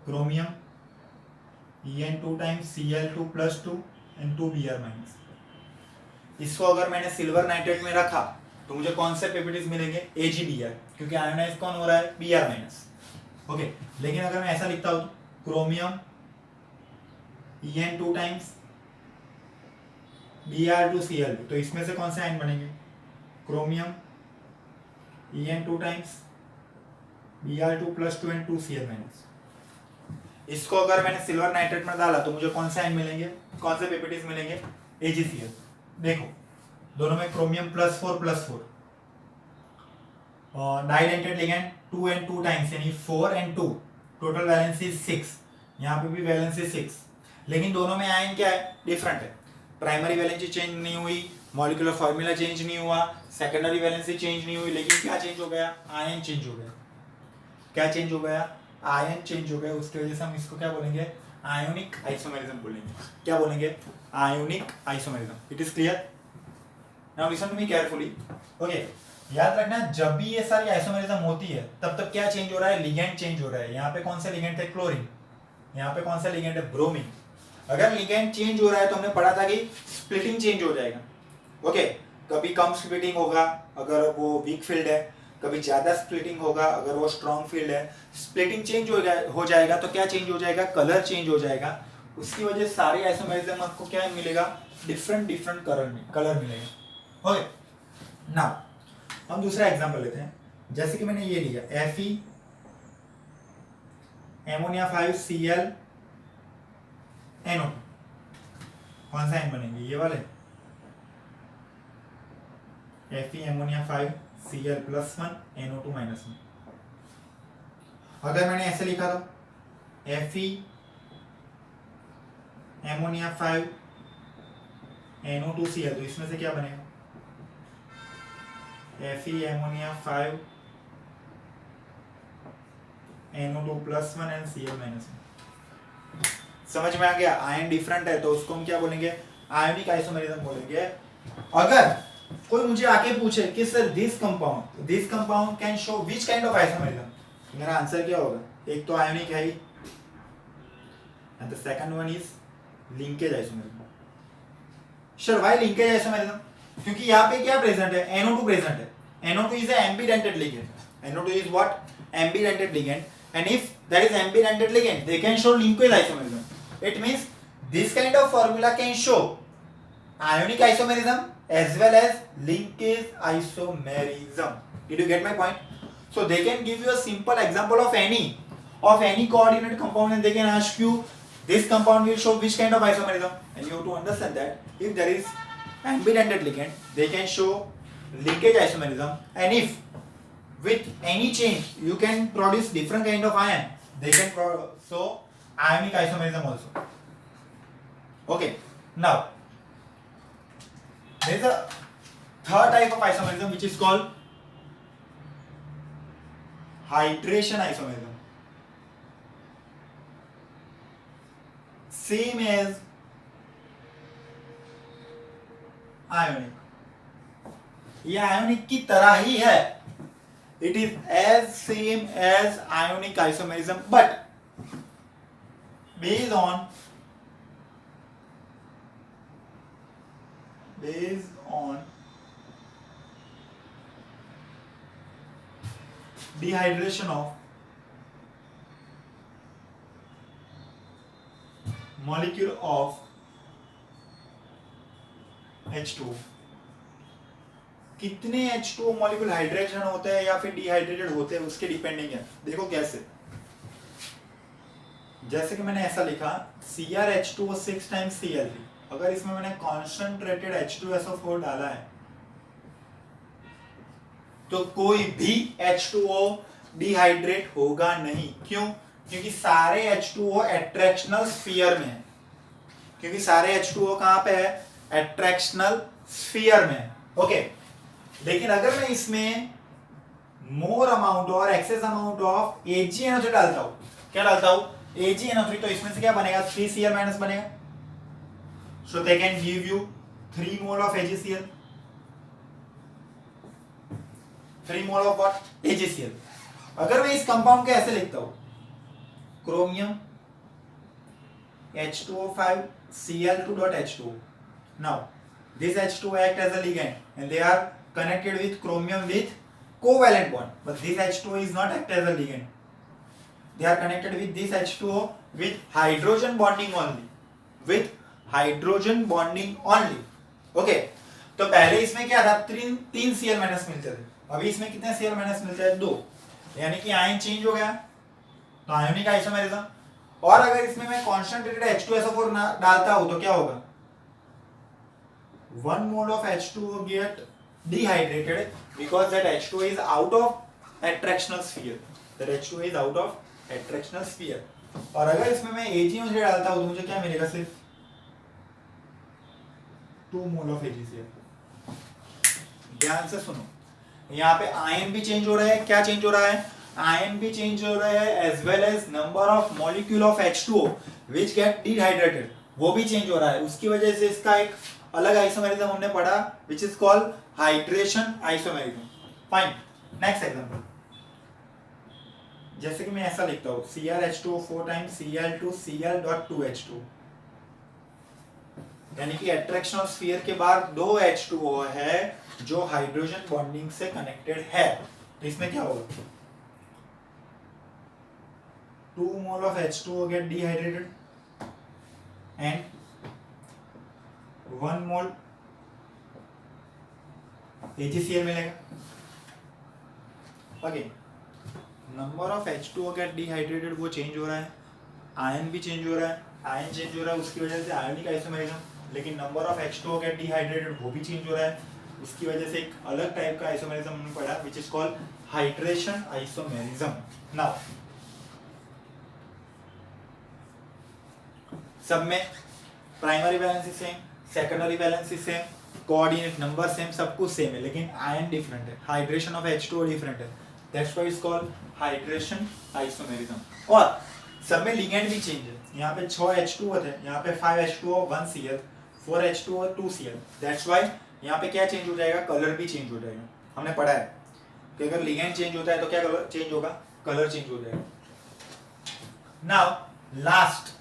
Chromium En2 times Cl2 +2 and 2Br-। इसको अगर मैंने सिल्वर नाइट्रेट में रखा तो मुझे कौन से पेपिटिस मिलेंगे? AgBr, क्योंकि आयोनाइज कौन हो रहा है? Br-। ओके, लेकिन अगर मैं ऐसा लिखता हूं क्रोमियम En2 टाइम्स Br2Cl2, तो इसमें से कौन से आयन बनेंगे? Chromium En2 times Br2 +2 and 2Cl-। इसको अगर मैंने सिल्वर नाइट्रेट में डाला तो मुझे कौन से आयन मिलेंगे? कौन से पेपिटिस मिलेंगे? AgCl। देखो, दोनों में क्रोमियम +4 और डाइडेंटेड लिगेंड 2 and 2 टाइम्स, यानी 4 and 2, टोटल वैलेंसी 6। यहाँ पे भी वैलेंसी 6, लेकिन दोनों में आयन क्या है? डिफरेंट है। प्राइमरी वैलेंसी चेंज नहीं हुई, मॉलिक्यूलर फॉर्मूला चेंज नहीं हुआ, सेकेंडरी वैलेंसी चेंज नहीं हुई, लेकिन क्या चेंज हो गया? आयन चेंज हो गया। क्या चेंज हो गया? आयन चेंज हो गया। उसकी वजह से हम इसको क्या बोलेंगे? आयोनिक आइसोमेरिज्म बोलेंगे। क्या बोलेंगे? Ionic isomerism. It is clear? Now listen to me carefully. Okay, याद रखना, जब भी ये सारी आइसोमेरिज्म होती है तब तक क्या चेंज हो रहा है? लिगेंड चेंज हो रहा है। यहाँ पे कौन सा लिगेंड है? क्लोरीन। यहाँ पे कौन सा लिगेंड है? ब्रोमीन। अगर लिगेंड चेंज हो रहा है तो हमने पढ़ा था कि स्प्लिटिंग चेंज हो जाएगा। ओके, कभी कम स्प्लिटिंग होगा अगर वो वीक फील्ड है, कभी ज्यादा स्प्लिटिंग होगा अगर वो स्ट्रॉन्ग फील्ड है। स्प्लिटिंग चेंज हो जाएगा तो क्या चेंज हो जाएगा? कलर चेंज हो जाएगा। उसकी वजह से सारे आइसोमेरिज्म आपको क्या मिलेगा? डिफरेंट कलर मिलेगा। ओके, नाउ हम दूसरा एग्जांपल लेते हैं। जैसे कि मैंने ये लिया Fe एमोनिया 5Cl NO, कौन सा आयन बनेंगे? ये वाले Fe एमोनिया 5Cl +1 NO2 -1। अगर मैंने ऐसे लिखा था Fe एमोनिया 5 NO2Cl, तो इसमें से क्या बनेगा? Fe ammonia 5 NO2 +1 and Cl -1। समझ में आ गया? आयन डिफरेंट है तो उसको हम क्या बोलेंगे? आयोनिक आइसोमेरिज्म बोलेंगे। अगर कोई मुझे आके पूछे कि sir this compound can show which kind of isomerism, मेरा आंसर क्या होगा? एक तो आयोनिक है ही, and the second one is linkage isomerism. Sir why linkage isomerism? क्योंकि यहाँ पे क्या प्रेजेंट है? NO2 प्रेजेंट है। NO2 is an ambidentate ligand. NO2 is what? Ambidentate ligand. And if there is ambidentate ligand, they can show linkage isomerism. It means this kind of formula can show ionic isomerism as well as linkage isomerism. Did you get my point? So they can give you a simple example of any coordinate compound and they can ask you this compound will show which kind of isomerism, and you have to understand that if there is ambidextrous ligand they can show linkage isomerism, and if with any change you can produce different kind of ion, they can show ionic isomerism also. Okay, now there is a third type of isomerism which is called hydration isomerism. Same as ionic, ये ionic की तरह ही है. It is as same as ionic isomerism, but based on dehydration of molecule of H2O. कितने H2O मॉलिक्यूल हाइड्रेशन होते हैं या फिर डिहाइड्रेटेड होते हैं उसके डिपेंडिंग है. देखो कैसे, जैसे कि मैंने ऐसा लिखा CrH2O 6 times Cl3. अगर इसमें मैंने कॉन्सेंट्रेटेड H2SO4 डाला है तो कोई भी H2O डिहाइड्रेट होगा नहीं. क्यों? क्योंकि सारे H2O एट्रैक्शनल स्फीयर में है. क्योंकि सारे H2O कहां पे है? एट्रैक्शनल स्फीयर में. ओके, लेकिन अगर मैं इसमें मोर अमाउंट और एक्सेस अमाउंट ऑफ AgNO3 डालता हूं, क्या डालता हूं? AgNO3, तो इसमें से क्या बनेगा? 3Cl माइनस बनेगा. So they can give you 3 mole of AgCl. 3 mole of what? AgCl. अगर मैं इस कंपाउंड को ऐसे लिखता हूं, chromium H2O5 Cl2.H2O. Now this H2O act as a ligand and they are connected with chromium with covalent bond, but this H2O is not act as a ligand. They are connected with this H2O with hydrogen bonding only. With hydrogen bonding only. Okay, तो पहले इसमें क्या था? 3 Cl माइनस मिलते थे. अभी इसमें कितने Cl माइनस मिलते हैं? 2. यानी कि आयन चेंज हो गया, तो आयोनिक आइसोमेरिज्म. और अगर इसमें मैं कॉन्सेंट्रेटेड H2SO4 डालता हूं तो क्या होगा? 1 mole of H2O get dehydrated because that H2O is out of attractional sphere. That H2O is out of attractional sphere. और अगर इसमें मैं AgNO3 डालता हूं तो मुझे क्या मिलेगा? सिर्फ 2 मोल ऑफ AgCl. ध्यान से सुनो, यहाँ पे आयन भी चेंज हो रहा है. क्या चेंज हो रहा है? आयन भी चेंज हो रहा है as well as number of molecule of H2O which get dehydrated, वो भी चेंज हो रहा है. उसकी वजह से इसका एक अलग आइसोमेरिज्म हमने पढ़ा which is called hydration isomerism. Fine, next example. जैसे कि मैं ऐसा लिखता हूँ CrH2O 4 times Cl2Cl.2H2, यानी कि एट्रैक्शनल स्फीयर के बाद 2 H2O है जो हाइड्रोजन बॉन्डिंग से कनेक्टेड है. तो इसमें क्या होगा? 2 mole of H2O get dehydrated and 1 mole AgCl मिलेगा. Okay, number of H2O get dehydrated वो चेंज हो रहा है, आयन भी चेंज हो रहा है. आयन चेंज हो रहा है उसकी वजह से आयोनिक आइसोमेरिज्म. लेकिन number of H2O get dehydrated वो भी चेंज हो रहा है, उसकी वजह से एक अलग टाइप का आइसोमेरिज्म हमने पढ़ा which is called hydration isomerism. Now सब में primary valency same, secondary valency same, coordinate number same, सब कुछ सेम है, लेकिन आयन डिफरेंट है, हाइड्रेशन ऑफ H2O डिफरेंट है. That's why it's called hydration isomerism. और सब में लिगेंड भी चेंज है. यहाँ पे 6 H2O थे, यहाँ पे 5 H2O 1 Cl, 4 H2O 2 Cl. That's why यहाँ पे क्या चेंज हो जाएगा? कलर भी चेंज हो जाएगा. हमने पढ़ा है कि अगर लिगेंड चेंज होता है तो क्या कलर चेंज होगा? कलर चेंज हो जाएगा. Now last,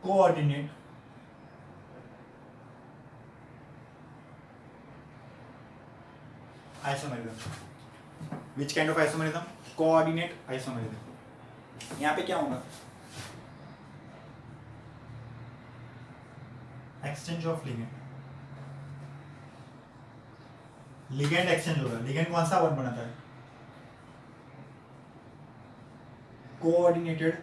coordinate isomerism. Which kind of isomerism? Coordinate isomerism. यहां पे क्या होगा? Exchange of ligand, ligand exchange होगा। लिगेंड कौन सा बॉन्ड बनाता है? Coordinated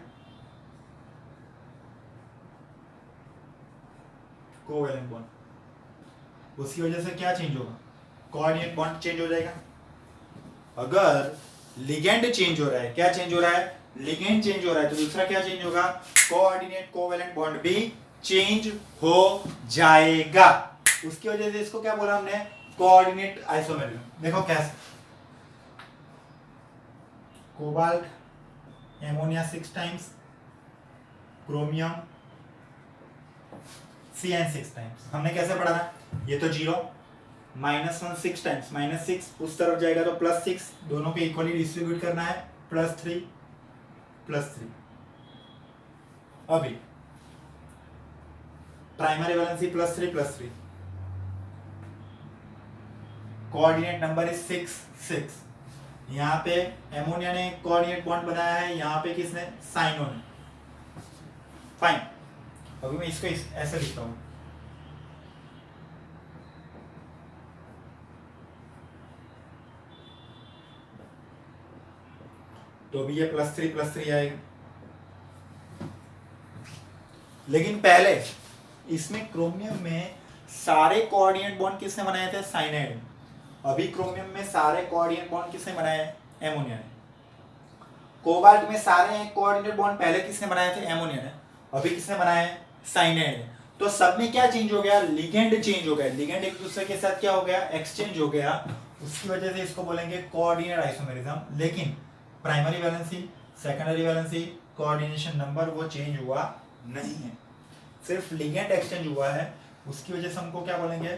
covalent bond. उसकी वजह से क्या चेंज होगा? कोऑर्डिनेट बॉन्ड चेंज हो जाएगा। अगर लिगेंड चेंज हो रहा है, क्या चेंज हो रहा है? लिगेंड चेंज हो रहा है, तो दूसरा क्या चेंज होगा? कोऑर्डिनेट कोवैलेंट बॉन्ड भी चेंज हो जाएगा। उसकी वजह से इसको क्या बोला हमने? Coordinate isomerism. देखो कैसे, cobalt ammonia 6 times, chromium CN 6 times. हमने कैसे पढ़ा था? ये तो 0, -1 6 टाइम्स, -6 उस तरफ जाएगा तो +6, दोनों को इक्वली डिस्ट्रीब्यूट करना है, +3 +3। अभी primary valency +3 coordinate number is 6 यहाँ पे एमोनिया ने कोऑर्डिनेट बॉन्ड बनाया है, यहाँ पे किसने? साइनो ने। फाइन, अभी मैं इसको ऐसे लिखता हूं, तो भी ये +3 आएगा। लेकिन पहले इसमें क्रोमियम में सारे कोऑर्डिनेट बॉन्ड किसने बनाए थे? साइनाइड। अभी क्रोमियम में सारे कोऑर्डिनेट बॉन्ड किसने बनाए हैं? एमोनिया ने। कोबाल्ट में सारे कोऑर्डिनेट बॉन्ड पहले किसने बनाए थे? एमोनिया ने। अभी किसने बनाए हैं? साइनाइड ने। तो सब में क्या चेंज हो गया? लिगेंड चेंज हो गया। लिगेंड एक दूसरे के साथ क्या हो गया? एक्सचेंज हो गया। उसकी वजह से इसको बोलेंगे कोऑर्डिनेट आइसोमेरिज्म। लेकिन primary valency, secondary valency, coordination number वो चेंज हुआ नहीं है, सिर्फ लिगेंड एक्सचेंज हुआ है। उसकी वजह से हमको क्या बोलेंगे?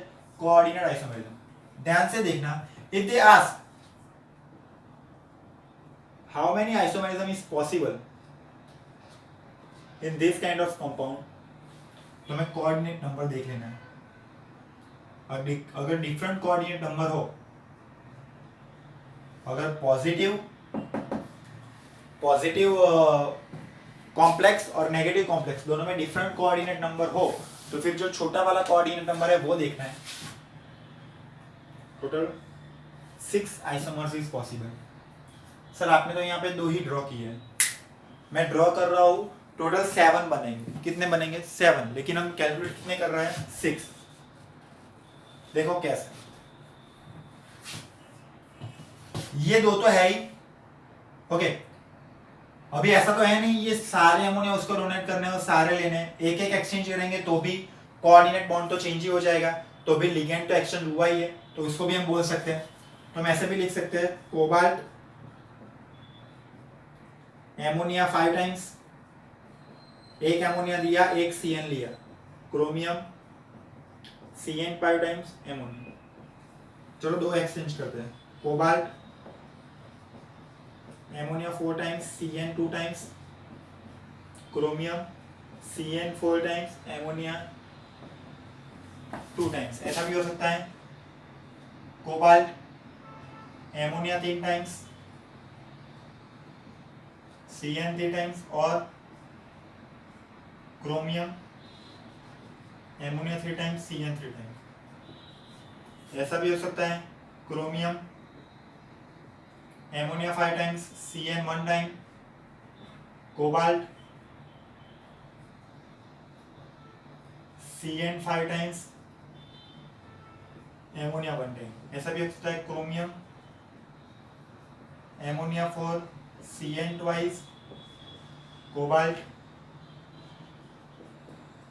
Coordinate isomerism. ध्यान से देखना, if they ask how many isomerism is possible in this kind of compound, तो हमें कोऑर्डिनेट नंबर देख लेना है। अगर डिफरेंट कोऑर्डिनेट नंबर हो, अगर पॉजिटिव कॉम्प्लेक्स और नेगेटिव कॉम्प्लेक्स दोनों में डिफरेंट कोऑर्डिनेट नंबर हो, तो फिर जो छोटा वाला कोऑर्डिनेट नंबर है वो देखना है। Total 6 isomers is possible. Sir आपने तो यहाँ पे 2 ही ड्रॉ किए हैं, मैं ड्रॉ कर रहा हूँ टोटल 7 बनेंगे। कितने बनेंगे? 7, लेकिन हम कैलकुलेट कितने कर रहे हैं? 6। देखो कैसे, ये 2 तो है ही, ओके। अभी ऐसा तो है नहीं ये सारे अमोनिया उसको डोनेट करने और सारे लेने, एक एक एक्सचेंज करेंगे तो भी कोऑर्डिनेट बॉन्ड तो चेंज ही हो जाएगा, तो भी लिगेंड तो एक्सचेंज हुआ ही है, तो उसको भी हम बोल सकते हैं। तो हम ऐसे भी लिख सकते हैं, कोबाल्ट एमोनिया 5 टाइम्स, एक एमोनिया लिया, एक CN लिया, क्रोमियम CN 5 टाइम्स एमोनिया। चलो 2 एक्सचेंज करते हैं, cobalt ammonia 4 times, CN 2 times, chromium CN 4 times, ammonia 2 times. ऐसा भी हो सकता है, cobalt ammonia 3 times, CN 3 times और chromium ammonia 3 times, CN 3 times. ऐसा भी हो सकता है, chromium ammonia 5 times, CN 1 time, cobalt CN 5 times, ammonia 1 time. ऐसा भी हो सकता है, chromium ammonia 4 CN twice, cobalt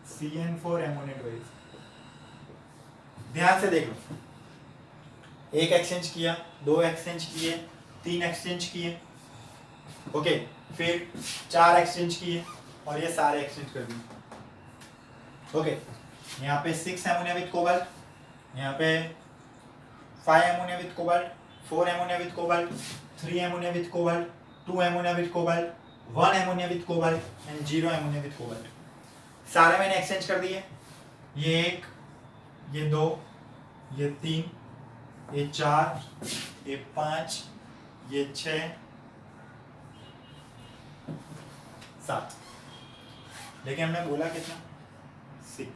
CN 4 ammonia twice. ध्यान से देख लो, एक एक्सचेंज किया, 2 एक्सचेंज किए, 3 एक्सचेंज किए, ओके, फिर 4 एक्सचेंज किए और ये सारे एक्सचेंज कर दिए, ओके। यहाँ पे 6 एमोनिया विद कोबाल्ट, यहाँ पे 5 ammonia with cobalt, 4 ammonia with cobalt, 3 ammonia with cobalt, 2 ammonia with cobalt, 1 ammonia with cobalt and 0 ammonia with cobalt. सारे मैंने एक्सचेंज कर दिए, ये 1, ये 2, ये 3, ये 4, ये 5, ये 6, 7, लेकिन हमने बोला कितना 6।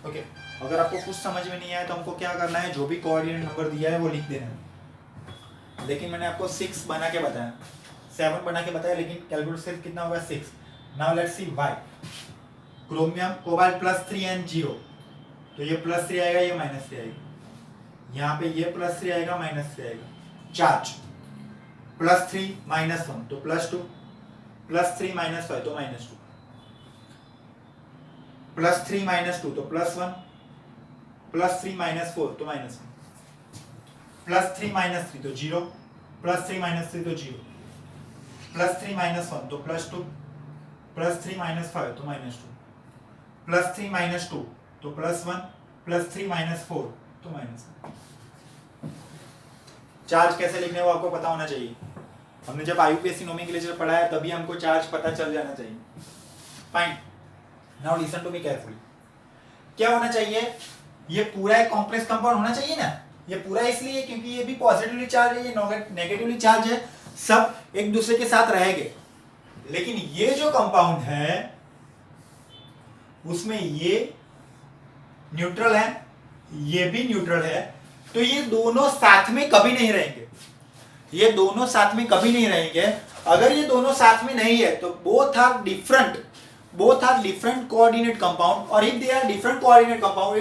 ओके, अगर आपको कुछ समझ में नहीं आया तो हमको क्या करना है, जो भी कोऑर्डिनेट नंबर दिया है वो लिख देना है। लेकिन मैंने आपको 6 बना के बताया, 7 बना के बताया, लेकिन कैलकुलेट सिर्फ कितना होगा 6। Now let's see why. Chromium cobalt +3 and 0, तो ये +3 आएगा, ये -3 आएगा, यहाँ पे ये +3 आएगा, -3 आएगा। चार्ज +3 -1 तो +2, +3 -5 तो -2, +3 -2 तो +1, +3 -4 तो -1, +3 -3 तो 0, +3 -3 तो 0, +3 -1 तो +2, +3 -5 तो -2, +3 -2 तो +1, +3 -4 तो -1। चार्ज कैसे लिखने वो आपको पता होना चाहिए। हमने जब आईयूपीएससी नोमेनक्लेचर पढ़ा है तभी हमको चार्ज पता चल जाना चाहिए। Fine, now listen to me carefully. क्या होना चाहिए, ये पूरा एक कॉम्प्लेक्स कंपाउंड होना चाहिए ना। ये पूरा इसलिए क्योंकि ये भी पॉजिटिवली चार्ज है, ये नेगेटिवली चार्ज है, सब एक दूसरे के साथ रहेंगे। लेकिन ये जो कंपाउंड है उसमें ये न्यूट्रल है, ये भी न्यूट्रल है, तो ये दोनों साथ में कभी नहीं रहेंगे। ये दोनों साथ में कभी नहीं रहेंगे। अगर ये दोनों साथ में नहीं है तो both are different coordinate compound, और if they are different coordinate compound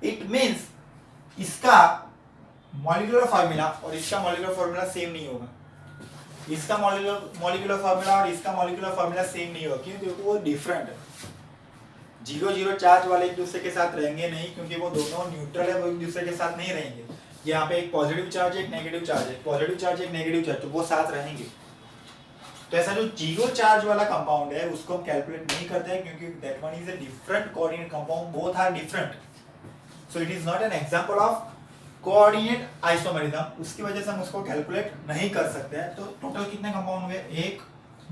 it means इसका मॉलिक्यूलर फार्मूला और इसका मॉलिक्यूलर फार्मूला सेम नहीं होगा। इसका मॉलिक्यूलर फार्मूला और इसका मॉलिक्यूलर फार्मूला सेम नहीं होगा, क्योंकि वो डिफरेंट है। 0-0 चार्ज वाले एक दूसरे के साथ रहेंगे नहीं, क्योंकि वो दोनों न्यूट्रल है, वो एक दूसरे के साथ नहीं रहेंगे। यहाँ पे एक पॉजिटिव चार्ज है, एक नेगेटिव चार्ज है, पॉजिटिव चार्ज एक नेगेटिव चार्ज, तो वो साथ रहेंगे। तो ऐसा जो 0 चार्ज वाला कंपाउंड है उसको हम कैलकुलेट नहीं करते हैं, क्योंकि that one is a different coordinate compound, both are different, so it is not an example of coordinate isomerism. उसकी वजह से हम उसको कैलकुलेट नहीं कर सकते हैं। तो टोटल कितने कंपाउंड हुए, 1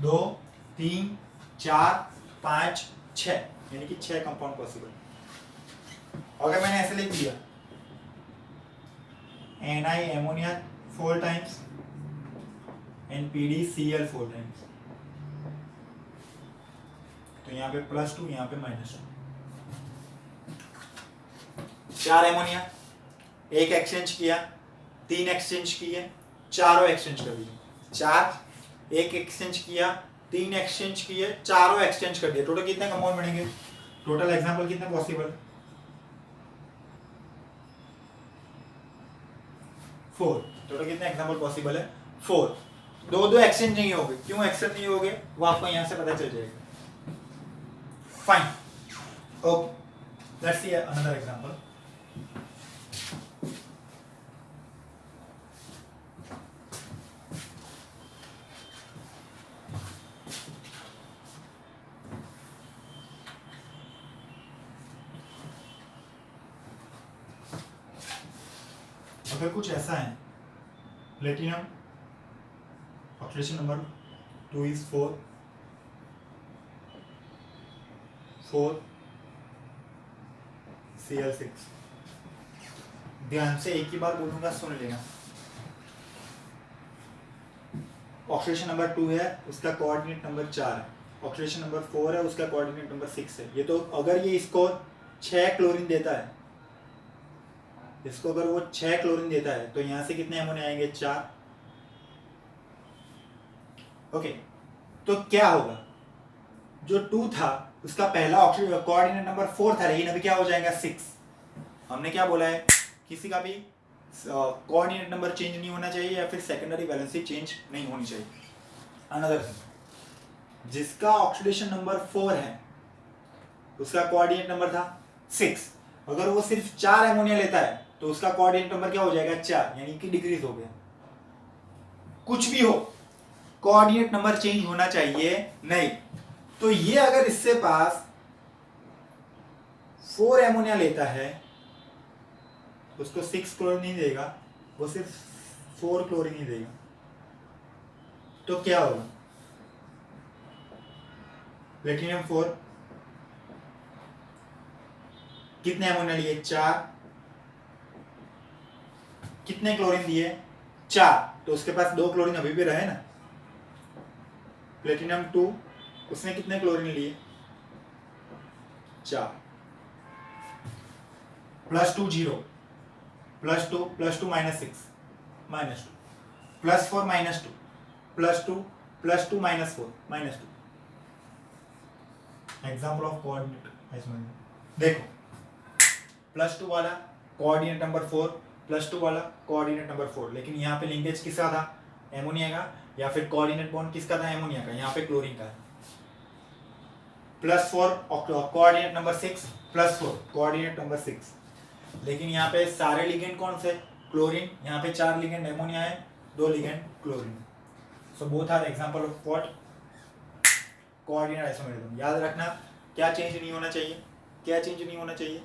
2 3 4 5 6, यानी कि 6 कंपाउंड पॉसिबल। अगर मैंने ऐसे लिख दिया Na ammonia 4 times, NPD Cl 4 times, तो यहाँ पे +2, यहाँ पे -2। 4 एमोनिया, 1 एक्सचेंज किया, 3 एक्सचेंज किए, चारों एक्सचेंज कर दिए। 4, 1 एक्सचेंज किया, 3 एक्सचेंज किए, चारों एक्सचेंज कर दिए। टोटल कितने कंपाउंड बनेंगे, टोटल एग्जांपल कितने पॉसिबल, 4। टोटल कितने एग्जांपल पॉसिबल है, 4। दो एक्सचेंज नहीं होंगे, क्यों एक्सचेंज नहीं होंगे वो आपको यहां से पता चल जाएगा। Fine, okay, let's see another example. अगर कुछ ऐसा है, platinum oxidation number 2 is 4 Cl6। ध्यान से एक ही बार बोलूंगा, सुन लेना। ऑक्सीडेशन नंबर 2 है, उसका कोऑर्डिनेट नंबर 4 है। ऑक्सीडेशन नंबर 4 है, उसका कोऑर्डिनेट नंबर 6 है। ये तो अगर ये इसको 6 क्लोरीन देता है, इसको अगर वो 6 क्लोरीन देता है, तो यहां से कितने एमोनिया आएंगे, 4। ओके, तो क्या होगा, जो 2 था उसका पहला ऑक्सीजन कोऑर्डिनेट नंबर 4 था, लेकिन अभी क्या हो जाएगा 6। हमने क्या बोला है, किसी का भी कोऑर्डिनेट नंबर चेंज नहीं होना चाहिए, या फिर सेकेंडरी वैलेंसी चेंज नहीं होनी चाहिए। अनदर थिंग, जिसका ऑक्सीडेशन नंबर 4 है उसका कोऑर्डिनेट नंबर था 6, अगर वो सिर्फ 4 एमोनिया लेता है तो उसका कोऑर्डिनेट नंबर क्या हो जाएगा, 4, यानी कि डिक्रीज हो गया। कुछ भी हो, कोऑर्डिनेट नंबर चेंज होना चाहिए नहीं। तो ये अगर इससे पास 4 एमोनिया लेता है, उसको 6 क्लोरीन नहीं देगा, वो सिर्फ 4 क्लोरीन ही देगा, तो क्या होगा, प्लेटिनियम 4, कितने एमोनिया लिए? 4, कितने क्लोरीन दिए? 4, तो उसके पास 2 क्लोरीन अभी भी रहे ना। प्लेटिनियम 2, उसने कितने क्लोरीन लिए? 4, +2 0, +2 +2 -6 -2, +4 -2, +2 +2 -4 -2। एग्जाम्पल ऑफ कोऑर्डिनेट आइसोमेरिज्म देखो, +2 वाला कोऑर्डिनेट नंबर 4, +2 वाला कोऑर्डिनेट नंबर 4, लेकिन यहाँ पे लिंकेज किसका था? एमोनिया का। या फिर कोऑर्डिनेट बॉन्ड किसका था? एमोनिया का। यहाँ पे क्लोरीन का है। +4 कोऑर्डिनेट नंबर 6, +4 कोऑर्डिनेट नंबर 6, लेकिन यहाँ पे सारे लिगेंड कौन से? क्लोरीन। यहाँ पे 4 लिगेंड एमोनिया है, 2 ligand chlorine. So both are example of what? Coordinate isomerism. याद रखना, क्या चेंज नहीं होना चाहिए? क्या चेंज नहीं होना चाहिए?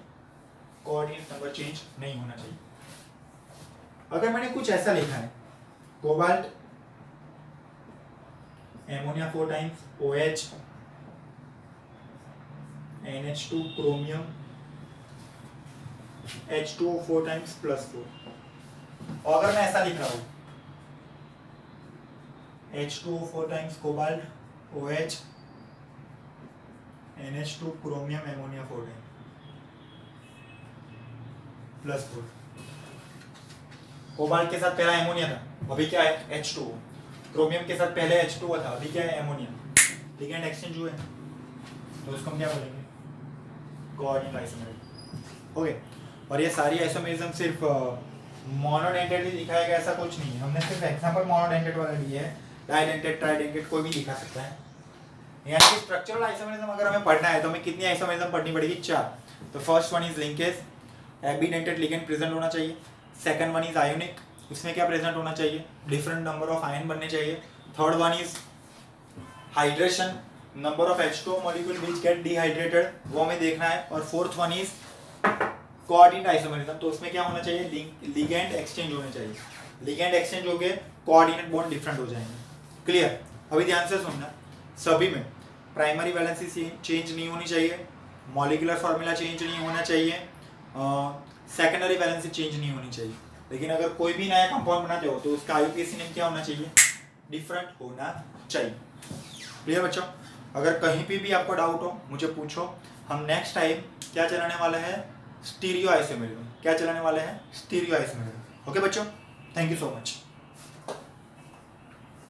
कोऑर्डिनेट नंबर चेंज नहीं होना चाहिए। अगर मैंने कुछ ऐसा लिखा है, cobalt ammonia 4 times, OH NH2 chromium H2O 4 times +4, और अगर मैं ऐसा लिख रहा हूं H2O 4 times cobalt OH NH2 chromium ammonia 4 times +4, cobalt के साथ पहला एमोनिया था, अभी क्या है? H2O। क्रोमियम के साथ पहले H2O था, अभी क्या है? एमोनिया। लिगेंड एक्सचेंज हुए, तो उसको हम क्या बोलेंगे? Coordinate isomerism. ओके, और ये सारी आइसोमेरिज्म सिर्फ मोनोडेंटेट ही दिखाया गया, ऐसा कुछ नहीं है। हमने सिर्फ एग्जांपल मोनोडेंटेट वाला लिए है, डाइडेंटेट ट्राइडेंटेट कोई भी दिखा सकता है। यानी कि स्ट्रक्चरल आइसोमेरिज्म अगर हमें पढ़ना है तो हमें कितनी आइसोमेरिज्म पढ़नी पड़ेगी? 4। तो first one is linkage, ambidentate ligand present होना चाहिए। सेकंड वन इज आयोनिक, उसमें क्या प्रेजेंट होना चाहिए? डिफरेंट नंबर ऑफ आयन बनने चाहिए। Third one is hydration, number of H2O molecule which get dehydrated, वो हमें देखना है। और fourth one is coordinate isomerism, तो उसमें क्या होना चाहिए? लिगेंड एक्सचेंज होने चाहिए। लिगेंड एक्सचेंज हो गए, कोऑर्डिनेट बॉन्ड डिफरेंट हो जाएंगे। क्लियर? अभी ध्यान से सुनना, सभी में प्राइमरी वैलेंसी चेंज नहीं होनी चाहिए, मॉलिक्यूलर फार्मूला चेंज नहीं होना चाहिए, सेकेंडरी वैलेंसी चेंज नहीं होनी चाहिए। लेकिन अगर कोई भी नया कंपाउंड बनाते हो तो उसका IUPAC नेम क्या होना चाहिए? डिफरेंट होना चाहिए। क्लियर बच्चों? अगर कहीं पे भी आपको डाउट हो मुझे पूछो। हम नेक्स्ट टाइम क्या चलाने वाले हैं? Stereo isomerism. क्या चलाने वाले हैं? Stereo isomerism. ओके बच्चों, थैंक यू सो मच।